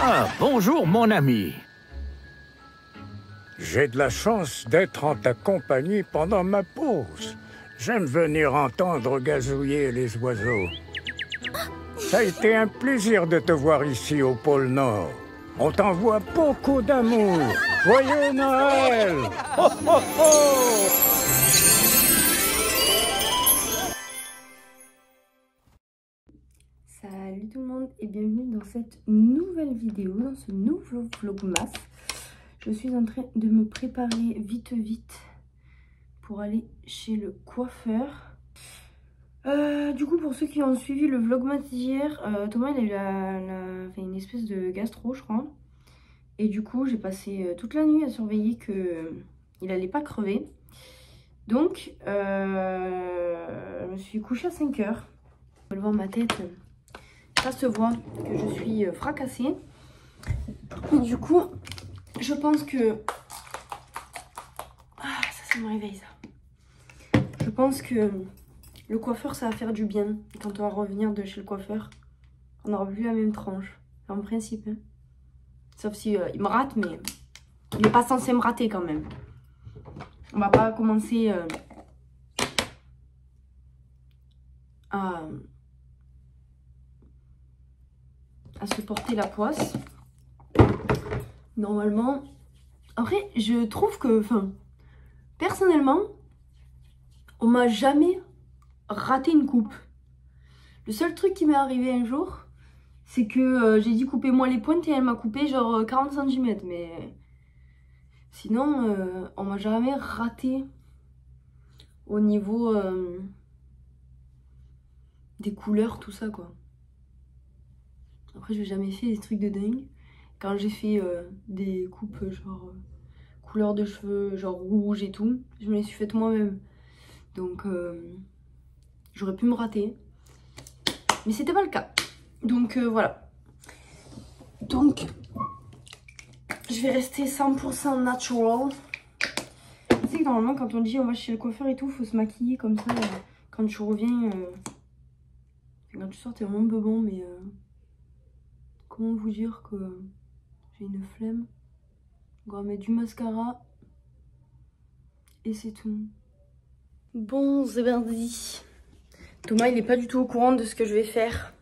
Ah, bonjour mon ami. J'ai de la chance d'être en ta compagnie pendant ma pause. J'aime venir entendre gazouiller les oiseaux. Ça a été un plaisir de te voir ici au pôle Nord. On t'envoie beaucoup d'amour. Joyeux Noël! Ho, ho, ho! Salut tout le monde et bienvenue dans cette nouvelle vidéo, dans ce nouveau vlogmas. Je suis en train de me préparer vite pour aller chez le coiffeur. Du coup, pour ceux qui ont suivi le vlogmas d'hier, Thomas il a eu une espèce de gastro, je crois. Et du coup, j'ai passé toute la nuit à surveiller qu'il allait pas crever. Donc, je me suis couchée à 5 h. Vous pouvez voir ma tête, ça se voit que je suis fracassée. Et du coup, je pense que... Ah, ça me réveille ça. Je pense que le coiffeur, ça va faire du bien. Et quand on va revenir de chez le coiffeur, on n'aura plus la même tranche. En principe. Hein. Sauf si il me rate, mais il n'est pas censé me rater quand même. On va pas commencer à se porter la poisse. Normalement. Après, je trouve que, personnellement, on m'a jamais raté une coupe. Le seul truc qui m'est arrivé un jour, c'est que j'ai dit couper moi les pointes et elle m'a coupé genre 40 cm. Mais sinon, on m'a jamais raté au niveau des couleurs, tout ça quoi. Après, j'ai jamais fait des trucs de dingue. Quand j'ai fait des coupes genre couleur de cheveux, genre rouge et tout, je me les suis faites moi-même. Donc, j'aurais pu me rater. Mais c'était pas le cas. Donc, voilà. Donc, je vais rester 100% natural. Tu sais que normalement, quand on dit on va chez le coiffeur et tout, faut se maquiller comme ça. Quand tu reviens, quand tu sors, t'es vraiment bebon, mais... Comment vous dire que j'ai une flemme? On va mettre du mascara et c'est tout. Bon, c'est parti. Thomas, il est pas du tout au courant de ce que je vais faire.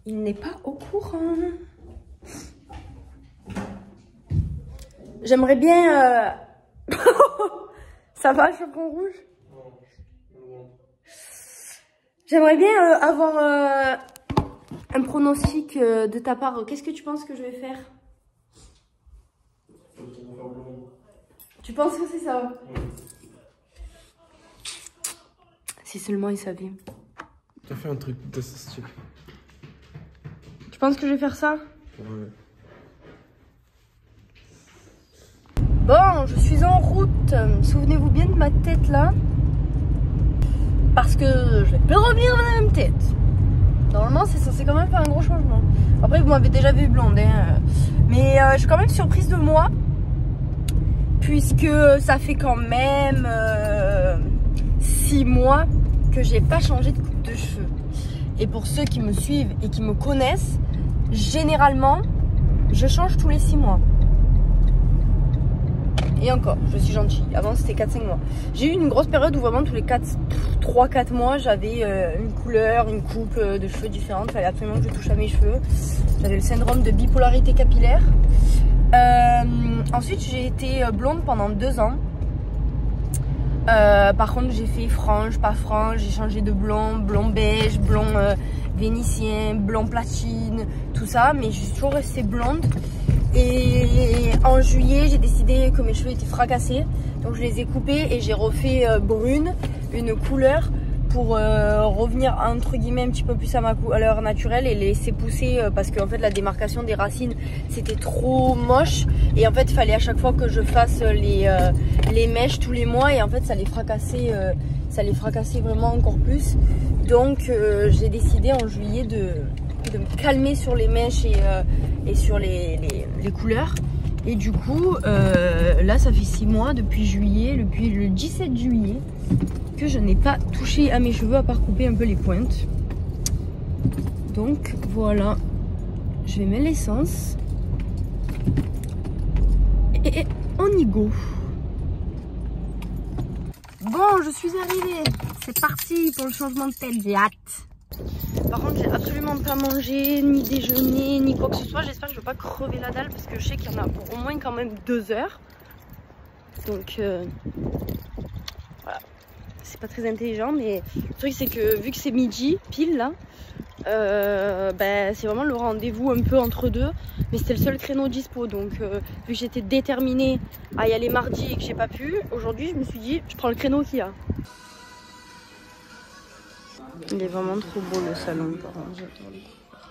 Il n'est pas au courant. J'aimerais bien... Ça va, chaperon rouge? J'aimerais bien avoir un pronostic de ta part. Qu'est-ce que tu penses que je vais faire? Tu penses que c'est ça? Oui. Si seulement il savait. T'as fait un truc de ce style. Tu penses que je vais faire ça? Ouais. Bon, je suis en route. Souvenez-vous bien de ma tête là. Parce que je vais plus revenir dans la même tête. Normalement, c'est censé quand même faire un gros changement. Après, vous m'avez déjà vu blonde. Hein. Mais je suis quand même surprise de moi. Puisque ça fait quand même 6 mois que j'ai pas changé de coupe de cheveux. Et pour ceux qui me suivent et qui me connaissent, généralement, je change tous les 6 mois. Et encore, je suis gentille. Avant, c'était 4-5 mois. J'ai eu une grosse période où vraiment tous les 3-4 mois, j'avais une couleur, une coupe de cheveux différente. Il fallait absolument que je touche à mes cheveux. J'avais le syndrome de bipolarité capillaire. Ensuite, j'ai été blonde pendant 2 ans. Par contre, j'ai fait frange, pas frange. J'ai changé de blond, blond beige, blond vénitien, blond platine, tout ça. Mais je suis toujours restée blonde. Et en juillet, j'ai décidé que mes cheveux étaient fracassés. Donc je les ai coupés et j'ai refait brune, une couleur pour revenir entre guillemets un petit peu plus à ma couleur naturelle et laisser pousser parce qu'en fait la démarcation des racines c'était trop moche. Et en fait il fallait à chaque fois que je fasse les mèches tous les mois et en fait ça les fracassait vraiment encore plus. Donc j'ai décidé en juillet de me calmer sur les mèches et sur les couleurs. Et du coup, là ça fait 6 mois depuis juillet, depuis le 17 juillet, que je n'ai pas touché à mes cheveux à part couper un peu les pointes. Donc voilà, je vais mettre l'essence et on y go. Bon, je suis arrivée, c'est parti pour le changement de tête, j'ai hâte. Par contre, j'ai absolument pas mangé, ni déjeuné, ni quoi que ce soit. J'espère que je vais pas crever la dalle parce que je sais qu'il y en a pour au moins quand même 2 heures. Donc voilà, c'est pas très intelligent, mais le truc c'est que vu que c'est midi pile là, c'est vraiment le rendez-vous un peu entre deux. Mais c'était le seul créneau dispo, donc vu que j'étais déterminée à y aller mardi et que j'ai pas pu, aujourd'hui je me suis dit je prends le créneau qu'il y a. Il est vraiment trop beau le salon, par contre, j'adore les couleurs.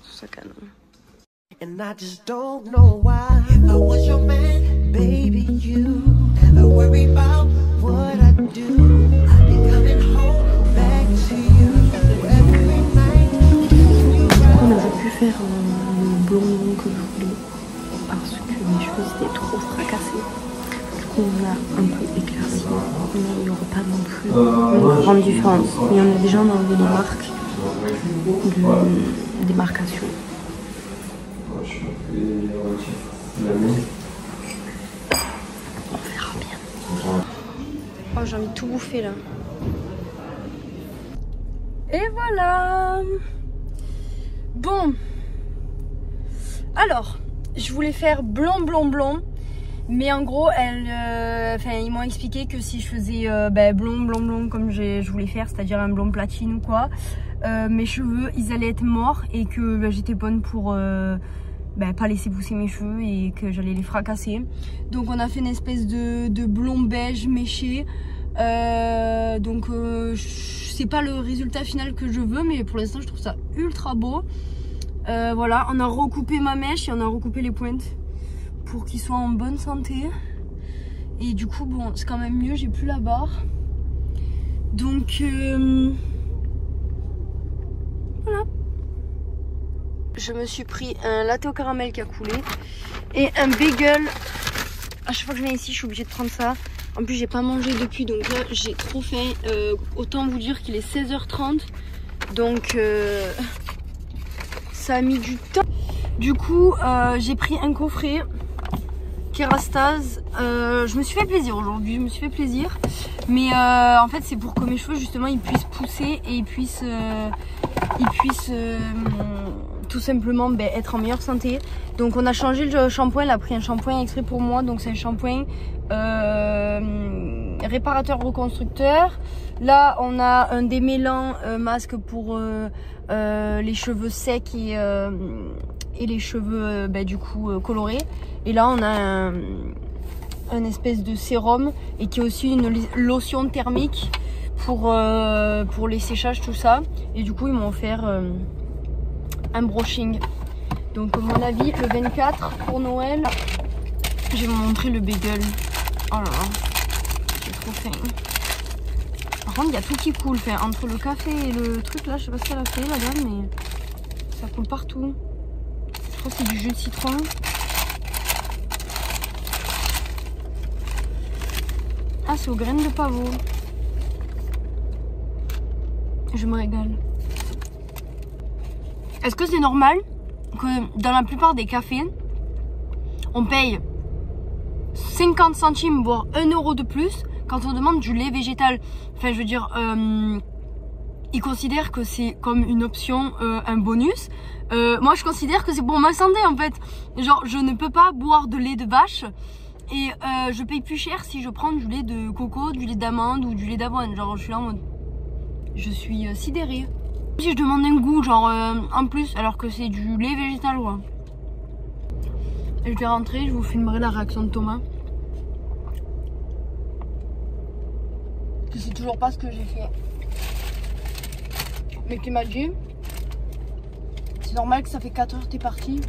Tout ça canon. And I just don't know why. If I was your man, baby, you never worry about what I do. I'll be coming home back to you every night. On aurait pu faire le blond que je voulais parce que mes cheveux étaient trop fracassés. On a un peu éclairci, mais il n'y aurait pas non plus une grande différence. Il y en a déjà enlevé les marques de démarcation. On verra bien. Oh, j'ai envie de tout bouffer là. Et voilà. Bon. Alors, je voulais faire blond, blond, blond. Mais en gros, ils m'ont expliqué que si je faisais blond, blond, blond comme je voulais faire, c'est-à-dire un blond platine ou quoi, mes cheveux, ils allaient être morts et que j'étais bonne pour pas laisser pousser mes cheveux et que j'allais les fracasser. Donc on a fait une espèce de blond beige méché. C'est pas le résultat final que je veux, mais pour l'instant je trouve ça ultra beau. Voilà, on a recoupé ma mèche et on a recoupé les pointes pour qu'ils soient en bonne santé. Et du coup bon, c'est quand même mieux, j'ai plus la barre. Donc voilà. Je me suis pris un latte au caramel qui a coulé et un bagel. À chaque fois que je viens ici, je suis obligée de prendre ça. En plus, j'ai pas mangé depuis, donc là, j'ai trop faim. Autant vous dire qu'il est 16h30. Donc ça a mis du temps. Du coup, j'ai pris un coffret Kerastase. Je me suis fait plaisir aujourd'hui, je me suis fait plaisir. Mais en fait, c'est pour que mes cheveux, justement, ils puissent pousser et ils puissent tout simplement être en meilleure santé. Donc on a changé le shampoing, elle a pris un shampoing exprès pour moi. Donc c'est un shampoing réparateur reconstructeur. Là on a un démêlant masque pour les cheveux secs et les cheveux du coup colorés. Et là on a un espèce de sérum et qui est aussi une lotion thermique pour les séchages, tout ça. Et du coup ils m'ont offert un brushing. Donc à mon avis le 24 pour Noël, je vais vous montrer le bagel. Oh là là, j'ai trop faim. Par contre il y a tout qui coule, entre le café et le truc là, je sais pas ce qu'elle a fait la dame, mais ça coule partout. Je crois que c'est du jus de citron. Ah, c'est aux graines de pavot. Je me régale. Est-ce que c'est normal que dans la plupart des cafés, on paye 50 centimes voire 1 euro de plus quand on demande du lait végétal? Enfin, je veux dire, ils considèrent que c'est comme une option, un bonus. Moi, je considère que c'est pour ma santé en fait. Genre, je ne peux pas boire de lait de vache et je paye plus cher si je prends du lait de coco, du lait d'amande ou du lait d'avoine. Genre, je suis là en mode, je suis sidérée. Si je demande un goût genre en plus alors que c'est du lait végétal, ouais. Je vais rentrer, je vous filmerai la réaction de Thomas. Je sais toujours pas ce que j'ai fait. Mais qui m'a dit, c'est normal que ça fait 4 heures que t'es parti.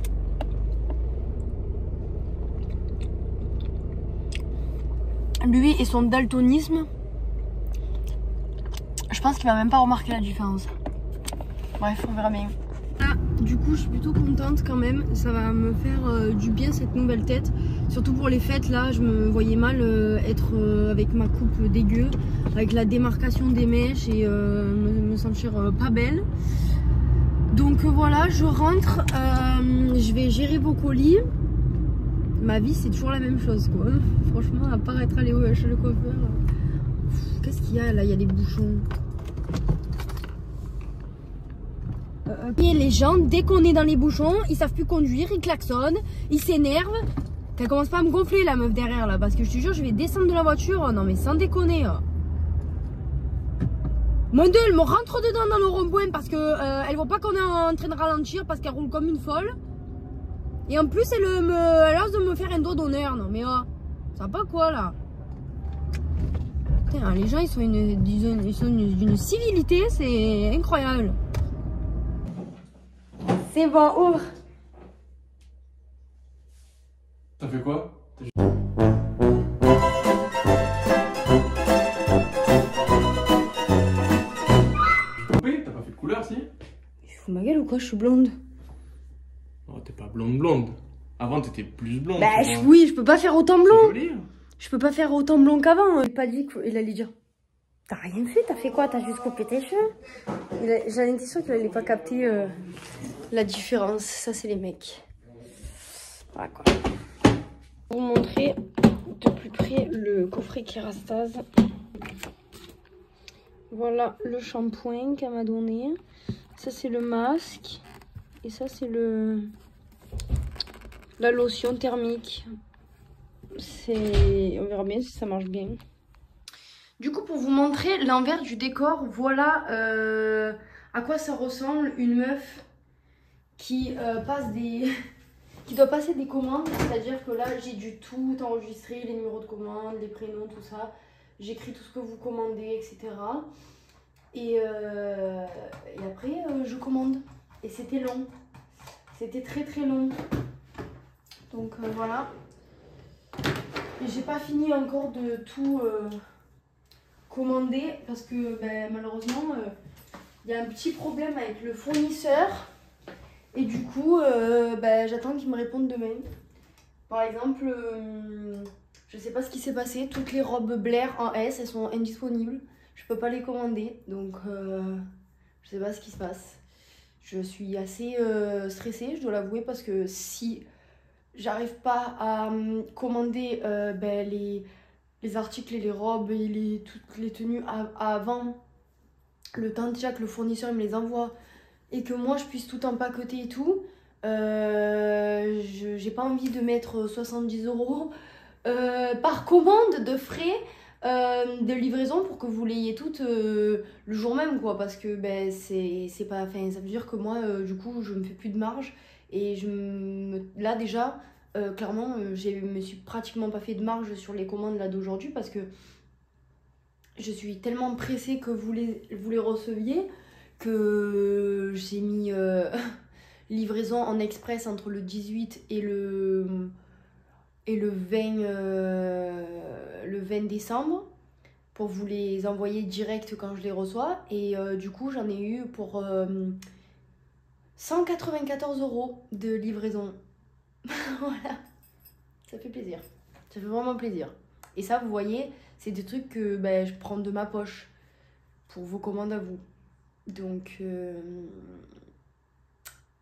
Lui et son daltonisme, je pense qu'il va même pas remarquer la différence. Bref, on verra bien. du coup je suis plutôt contente quand même. Ça va me faire du bien cette nouvelle tête. Surtout pour les fêtes là, je me voyais mal être avec ma coupe dégueu, avec la démarcation des mèches et me sentir pas belle. Donc voilà, je rentre, je vais gérer vos colis. Ma vie c'est toujours la même chose quoi. Franchement, à part être allé chez le coiffeur. Qu'est-ce qu'il y a là? Il y a des bouchons. Et les gens, dès qu'on est dans les bouchons, ils savent plus conduire, ils klaxonnent, ils s'énervent. Qu'elle commence pas à me gonfler la meuf derrière là, parce que je te jure, je vais descendre de la voiture. Non mais sans déconner. Mon Dieu, elle me rentre dedans dans le rond-point parce que elle voit pas qu'on est en train de ralentir parce qu'elle roule comme une folle. Et en plus, elle ose de me faire un doigt d'honneur. Non mais ça va pas quoi là? Putain, les gens ils sont d'une civilité, c'est incroyable. C'est bon, ouvre. T'as fait quoi? T'as pas fait de couleur, si? Je fous ma gueule ou quoi? Je suis blonde. Oh, t'es pas blonde. Avant, t'étais plus blonde. Bah oui, je peux pas faire autant blond. Joli. Je peux pas faire autant blond qu'avant. Il pas dit qu'il allait dire. T'as rien fait, t'as fait quoi? T'as juste coupé tes cheveux? J'ai l'impression qu'il allait pas capter la différence. Ça, c'est les mecs. Voilà quoi. Je vais vous montrer de plus près le coffret Kérastase. Voilà le shampoing qu'elle m'a donné. Ça, c'est le masque. Et ça, c'est la lotion thermique. On verra bien si ça marche bien. Du coup, pour vous montrer l'envers du décor, voilà à quoi ça ressemble une meuf qui qui doit passer des commandes. C'est-à-dire que là, j'ai dû tout enregistrer, les numéros de commande, les prénoms, tout ça. J'écris tout ce que vous commandez, etc. Et après, je commande. Et c'était long. C'était très très long. Donc voilà. Et j'ai pas fini encore de tout commander parce que malheureusement il y a un petit problème avec le fournisseur et du coup j'attends qu'il me réponde demain. Par exemple, je sais pas ce qui s'est passé, toutes les robes Blair en S elles sont indisponibles, je peux pas les commander donc je sais pas ce qui se passe. Je suis assez stressée, je dois l'avouer, parce que si j'arrive pas à commander les articles et les robes et toutes les tenues avant le temps déjà que le fournisseur me les envoie et que moi je puisse tout empaqueter et tout, j'ai pas envie de mettre 70 € par commande de frais de livraison pour que vous l'ayez toutes le jour même quoi, parce que c'est pas, enfin ça veut dire que moi du coup je me fais plus de marge et là déjà clairement je me suis pratiquement pas fait de marge sur les commandes là d'aujourd'hui parce que je suis tellement pressée que vous les receviez que j'ai mis livraison en express entre le 18 et le 20 décembre pour vous les envoyer direct quand je les reçois. Et du coup j'en ai eu pour 194 € de livraison. Voilà, ça fait plaisir, ça fait vraiment plaisir. Et ça vous voyez, c'est des trucs que je prends de ma poche pour vos commandes à vous. Donc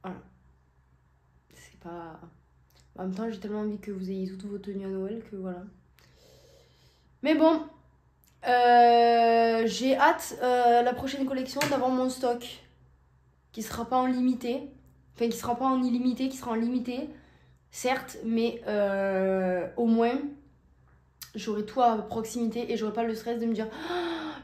voilà, c'est pas... En même temps j'ai tellement envie que vous ayez toutes vos tenues à Noël que voilà. Mais bon, j'ai hâte la prochaine collection d'avoir mon stock qui sera pas en limité, enfin qui sera pas en illimité, qui sera en limité certes, mais au moins j'aurai tout à proximité et j'aurai pas le stress de me dire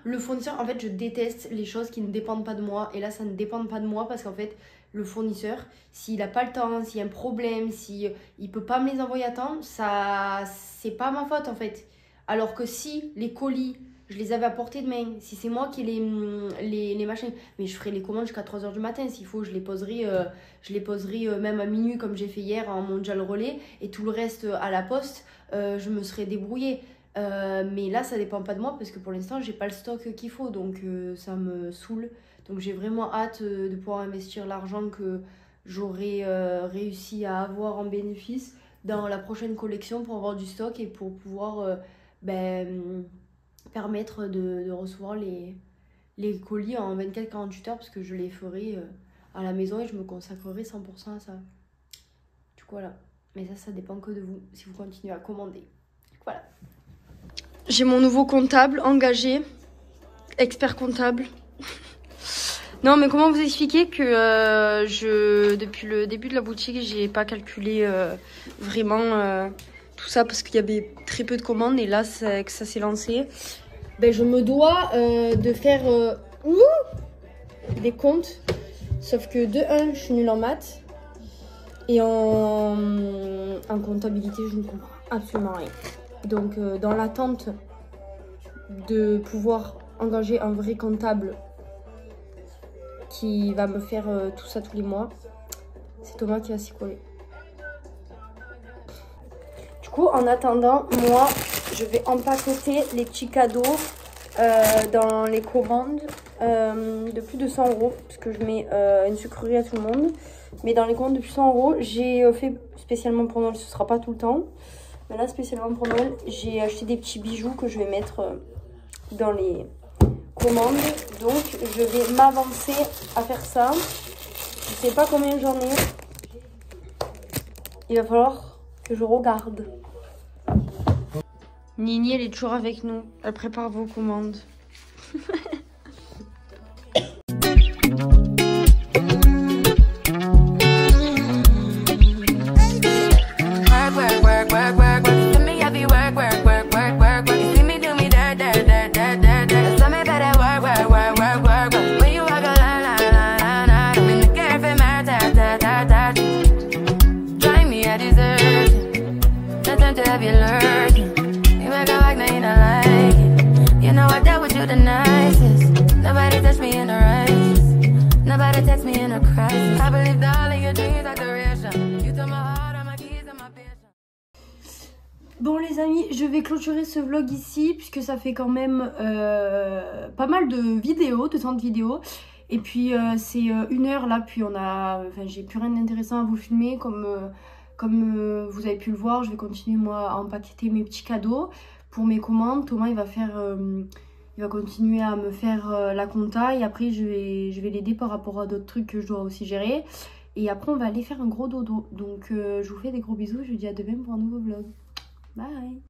le fournisseur. En fait je déteste les choses qui ne dépendent pas de moi, et là ça ne dépend pas de moi parce qu'en fait le fournisseur, s'il a pas le temps, s'il y a un problème, s'il peut pas me les envoyer à temps, ça c'est pas ma faute en fait. Alors que si les colis je les avais à portée de main, si c'est moi qui les machins, mais je ferai les commandes jusqu'à 3 h du matin s'il faut, je les poserai même à minuit comme j'ai fait hier en mondial relais, et tout le reste à la poste je me serais débrouillée. Mais là ça dépend pas de moi parce que pour l'instant j'ai pas le stock qu'il faut, donc ça me saoule. Donc j'ai vraiment hâte de pouvoir investir l'argent que j'aurai réussi à avoir en bénéfice dans la prochaine collection pour avoir du stock et pour pouvoir permettre de recevoir les colis en 24-48 heures parce que je les ferai à la maison et je me consacrerai 100% à ça. Du coup voilà, mais ça dépend que de vous si vous continuez à commander. Voilà. J'ai mon nouveau comptable engagé, expert comptable. Non mais comment vous expliquer que depuis le début de la boutique, j'ai pas calculé vraiment tout ça parce qu'il y avait très peu de commandes et là que ça s'est lancé. Ben, je me dois de faire des comptes, sauf que de 1, je suis nulle en maths et en comptabilité, je ne comprends absolument rien. Donc dans l'attente de pouvoir engager un vrai comptable qui va me faire tout ça tous les mois, c'est Thomas qui va s'y coller. Du coup, en attendant, moi, je vais empaqueter les petits cadeaux dans les commandes de plus de 100 €, parce que je mets une sucrerie à tout le monde. Mais dans les commandes de plus de 100 €, j'ai fait spécialement pour Noël, ce sera pas tout le temps. Mais là, spécialement pour Noël, j'ai acheté des petits bijoux que je vais mettre dans les commandes. Donc, je vais m'avancer à faire ça. Je sais pas combien j'en ai. Il va falloir que je regarde. Nini, elle est toujours avec nous. Elle prépare vos commandes. Bon les amis, je vais clôturer ce vlog ici puisque ça fait quand même pas mal de vidéos, de temps de vidéos. Et puis c'est 1 heure là, puis j'ai plus rien d'intéressant à vous filmer comme vous avez pu le voir. Je vais continuer moi à empaqueter mes petits cadeaux pour mes commandes. Thomas il va continuer à me faire la compta et après je vais l'aider par rapport à d'autres trucs que je dois aussi gérer. Et après on va aller faire un gros dodo. Donc je vous fais des gros bisous, je vous dis à demain pour un nouveau vlog. Bye.